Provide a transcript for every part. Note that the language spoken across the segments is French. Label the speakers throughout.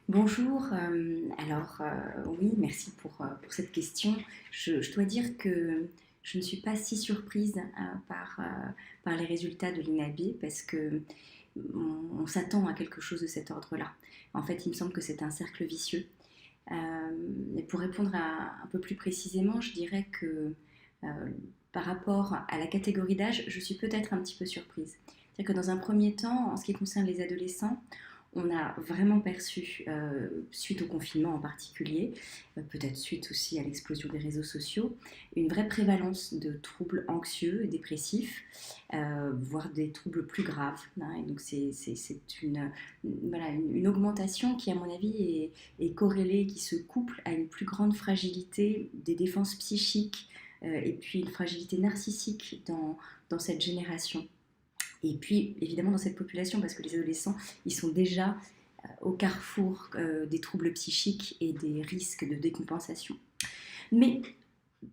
Speaker 1: Bonjour, oui, merci pour cette question. Je dois dire que je ne suis pas si surprise par les résultats de l'INABI parce que on s'attend à quelque chose de cet ordre-là. En fait, il me semble que c'est un cercle vicieux. Et pour répondre un peu plus précisément, je dirais que euh, par rapport à la catégorie d'âge, je suis peut-être un petit peu surprise. C'est-à-dire que dans un premier temps, en ce qui concerne les adolescents, on a vraiment perçu, suite au confinement en particulier, peut-être suite aussi à l'explosion des réseaux sociaux, une vraie prévalence de troubles anxieux et dépressifs, voire des troubles plus graves, hein. Et donc c'est voilà, une augmentation qui, à mon avis, est corrélée, qui se couple à une plus grande fragilité des défenses psychiques, et puis une fragilité narcissique dans cette génération. Et puis, évidemment, dans cette population, parce que les adolescents, ils sont déjà au carrefour des troubles psychiques et des risques de décompensation. Mais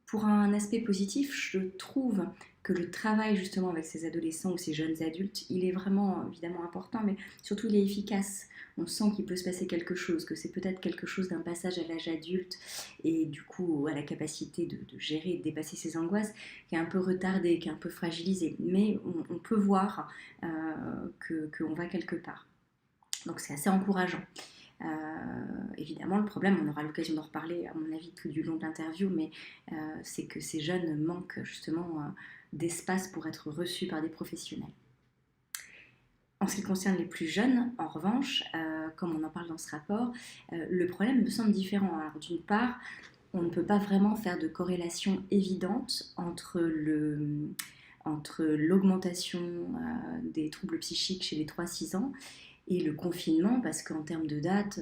Speaker 1: pour un aspect positif, je trouve que le travail justement avec ces adolescents ou ces jeunes adultes, il est vraiment évidemment important, mais surtout il est efficace. On sent qu'il peut se passer quelque chose, que c'est peut-être quelque chose d'un passage à l'âge adulte et du coup à la capacité de gérer et de dépasser ses angoisses qui est un peu retardée, qui est un peu fragilisée. Mais on peut voir qu'on va quelque part. Donc c'est assez encourageant. Évidemment, le problème, on aura l'occasion d'en reparler, à mon avis, tout du long de l'interview, mais c'est que ces jeunes manquent justement d'espace pour être reçus par des professionnels. En ce qui concerne les plus jeunes, en revanche, comme on en parle dans ce rapport, le problème me semble différent. Alors, d'une part, on ne peut pas vraiment faire de corrélation évidente entre l'augmentation des troubles psychiques chez les 3-6 ans et le confinement, parce qu'en termes de date,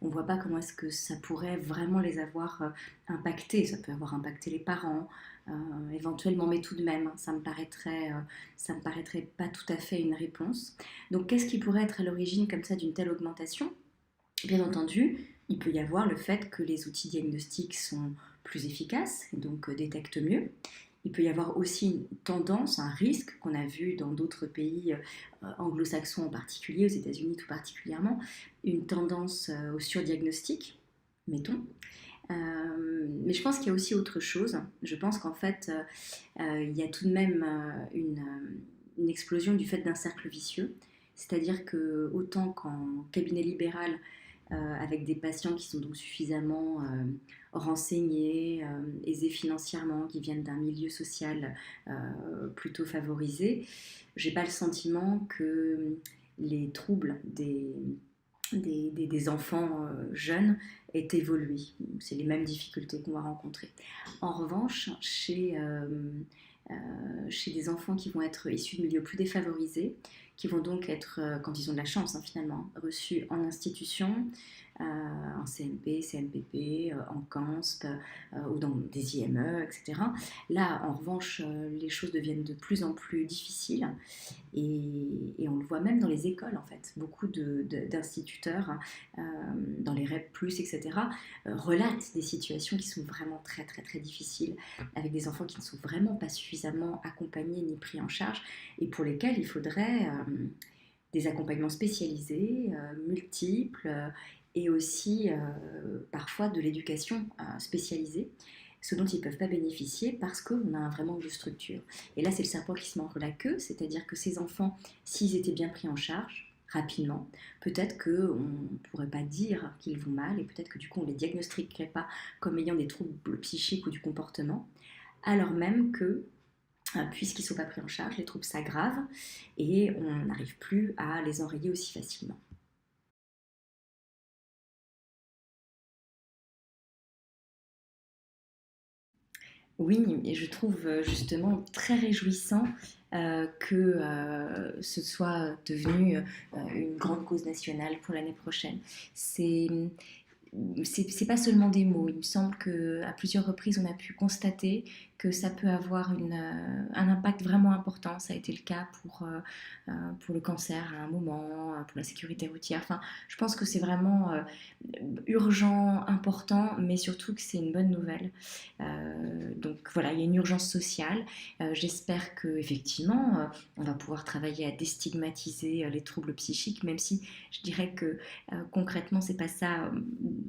Speaker 1: on ne voit pas comment est-ce que ça pourrait vraiment les avoir impactés. Ça peut avoir impacté les parents, éventuellement, mais tout de même, ça me paraîtrait pas tout à fait une réponse. Donc, qu'est-ce qui pourrait être à l'origine comme ça d'une telle augmentation? Bien entendu, il peut y avoir le fait que les outils diagnostiques sont plus efficaces et donc détectent mieux. Il peut y avoir aussi une tendance, un risque qu'on a vu dans d'autres pays anglo-saxons en particulier, aux États-Unis tout particulièrement, une tendance au surdiagnostic, mettons. Mais je pense qu'il y a aussi autre chose. Je pense qu'en fait, il y a tout de même une explosion du fait d'un cercle vicieux. C'est-à-dire que autant qu'en cabinet libéral, avec des patients qui sont donc suffisamment renseignés, aisés financièrement, qui viennent d'un milieu social plutôt favorisé, j'ai pas le sentiment que les troubles des enfants jeunes aient évolué. C'est les mêmes difficultés qu'on va rencontrer. En revanche, chez des enfants qui vont être issus de milieux plus défavorisés, qui vont donc être, quand ils ont de la chance finalement, reçus en institution, en CMP, CMPP, en CANSP ou dans des IME, etc. Là, en revanche, les choses deviennent de plus en plus difficiles et on le voit même dans les écoles en fait. Beaucoup d'instituteurs, dans les REP+, etc., relatent des situations qui sont vraiment très très très difficiles avec des enfants qui ne sont vraiment pas suffisamment accompagnés ni pris en charge et pour lesquels il faudrait des accompagnements spécialisés, multiples, et aussi parfois de l'éducation spécialisée, ce dont ils ne peuvent pas bénéficier parce qu'on a un vrai manque de structure. Et là, c'est le serpent qui se mord la queue, c'est-à-dire que ces enfants, s'ils étaient bien pris en charge, rapidement, peut-être qu'on ne pourrait pas dire qu'ils vont mal et peut-être que du coup on ne les diagnostiquerait pas comme ayant des troubles psychiques ou du comportement, alors même que puisqu'ils ne sont pas pris en charge, les troubles s'aggravent et on n'arrive plus à les enrayer aussi facilement. Oui, et je trouve justement très réjouissant que ce soit devenu une grande cause nationale pour l'année prochaine. C'est c'est pas seulement des mots. Il me semble qu'à plusieurs reprises, on a pu constater que ça peut avoir un impact vraiment important. Ça a été le cas pour le cancer à un moment, pour la sécurité routière. Enfin, je pense que c'est vraiment urgent, important, mais surtout que c'est une bonne nouvelle. Donc voilà, il y a une urgence sociale. J'espère qu'effectivement, on va pouvoir travailler à déstigmatiser les troubles psychiques, même si je dirais que concrètement, c'est pas ça,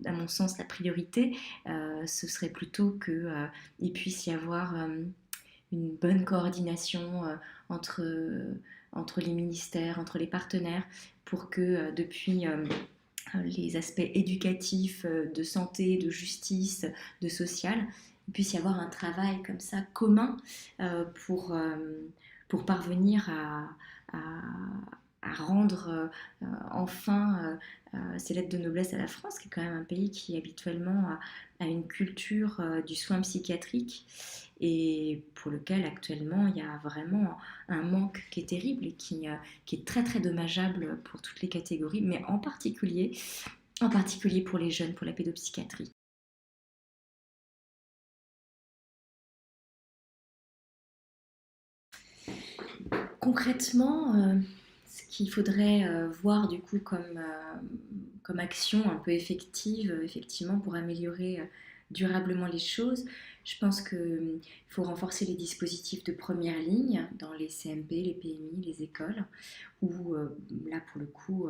Speaker 1: à mon sens, la priorité. Ce serait plutôt qu'il puisse y avoir une bonne coordination entre, entre les ministères, entre les partenaires, pour que depuis les aspects éducatifs, de santé, de justice, de social, il puisse y avoir un travail comme ça commun euh, pour, euh, pour parvenir à, à rendre enfin ces lettres de noblesse à la France, qui est quand même un pays qui habituellement a une culture du soin psychiatrique et pour lequel actuellement il y a vraiment un manque qui est terrible et qui est très très dommageable pour toutes les catégories, mais en particulier pour les jeunes, pour la pédopsychiatrie. Concrètement, ce qu'il faudrait voir du coup comme action un peu effective, effectivement, pour améliorer durablement les choses, je pense qu'il faut renforcer les dispositifs de première ligne dans les CMP, les PMI, les écoles, où là pour le coup,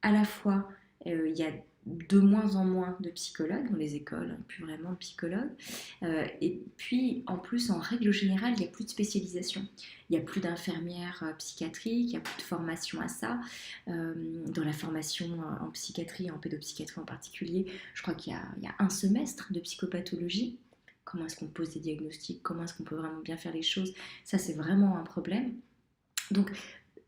Speaker 1: à la fois il y a de moins en moins de psychologues dans les écoles, plus vraiment de psychologues, et puis en plus en règle générale il n'y a plus de spécialisation, il n'y a plus d'infirmières psychiatriques, il n'y a plus de formation à ça. Dans la formation en psychiatrie, en pédopsychiatrie en particulier, je crois il y a un semestre de psychopathologie. Comment est-ce qu'on pose des diagnostics, comment est-ce qu'on peut vraiment bien faire les choses, ça c'est vraiment un problème. Donc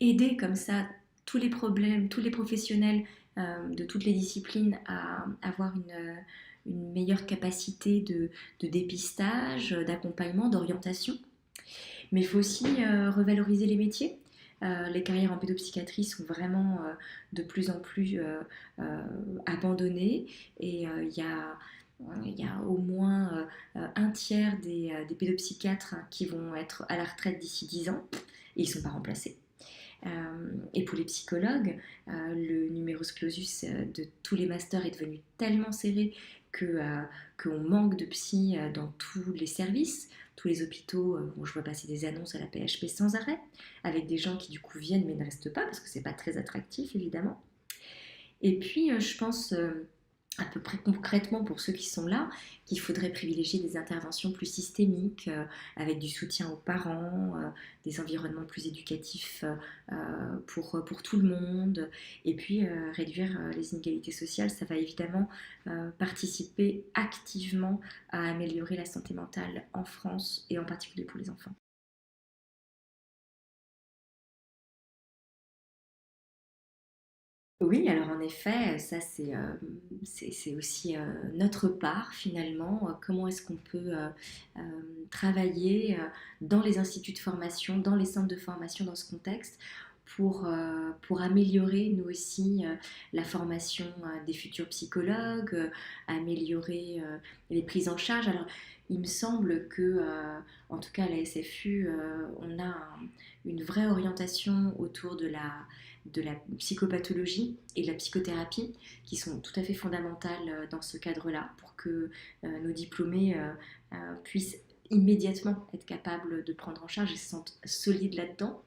Speaker 1: aider comme ça tous les problèmes, tous les professionnels de toutes les disciplines à avoir une meilleure capacité de dépistage, d'accompagnement, d'orientation. Mais il faut aussi revaloriser les métiers. Les carrières en pédopsychiatrie sont vraiment de plus en plus abandonnées et il y a au moins un tiers des pédopsychiatres qui vont être à la retraite d'ici 10 ans et ils ne sont pas remplacés. Et pour les psychologues, le numerus clausus de tous les masters est devenu tellement serré qu'on manque de psy dans tous les services, tous les hôpitaux, où je vois passer des annonces à la PHP sans arrêt, avec des gens qui du coup viennent mais ne restent pas parce que c'est pas très attractif évidemment. Et puis je pense à peu près concrètement pour ceux qui sont là, qu'il faudrait privilégier des interventions plus systémiques, avec du soutien aux parents, des environnements plus éducatifs pour tout le monde, et puis réduire les inégalités sociales, ça va évidemment participer activement à améliorer la santé mentale en France, et en particulier pour les enfants. Oui, alors en effet, ça c'est aussi notre part finalement. Comment est-ce qu'on peut euh, travailler dans les instituts de formation, dans les centres de formation dans ce contexte pour améliorer nous aussi la formation des futurs psychologues, améliorer les prises en charge. Alors il me semble que, en tout cas à la SFU, on a une vraie orientation autour de la psychopathologie et de la psychothérapie qui sont tout à fait fondamentales dans ce cadre-là pour que nos diplômés puissent immédiatement être capables de prendre en charge et se sentent solides là-dedans.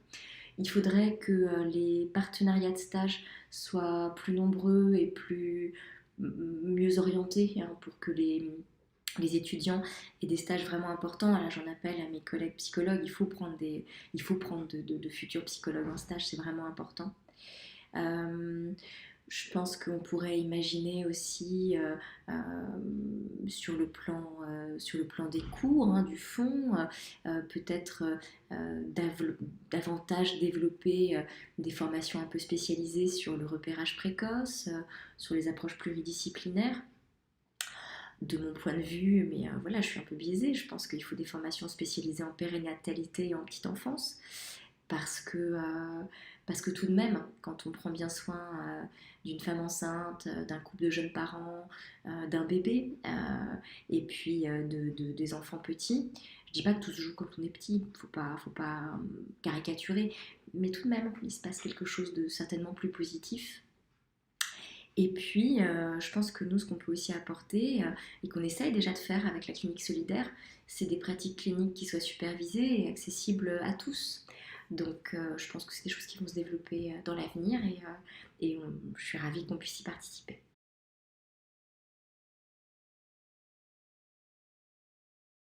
Speaker 1: Il faudrait que les partenariats de stage soient plus nombreux et mieux orientés pour que les étudiants aient des stages vraiment importants. Là, j'en appelle à mes collègues psychologues, il faut prendre de futurs psychologues en stage, c'est vraiment important. Euh, je pense qu'on pourrait imaginer aussi sur le plan des cours, hein, du fond, peut-être davantage développer des formations un peu spécialisées sur le repérage précoce, sur les approches pluridisciplinaires. De mon point de vue, mais voilà, je suis un peu biaisée, je pense qu'il faut des formations spécialisées en périnatalité et en petite enfance parce que, parce que tout de même, quand on prend bien soin d'une femme enceinte, d'un couple de jeunes parents, d'un bébé, et puis des enfants petits, je dis pas que tout se joue quand on est petit, faut pas caricaturer, mais tout de même, il se passe quelque chose de certainement plus positif. Et puis, je pense que nous, ce qu'on peut aussi apporter, et qu'on essaye déjà de faire avec la clinique solidaire, c'est des pratiques cliniques qui soient supervisées et accessibles à tous. Donc, je pense que c'est des choses qui vont se développer dans l'avenir et je suis ravie qu'on puisse y participer.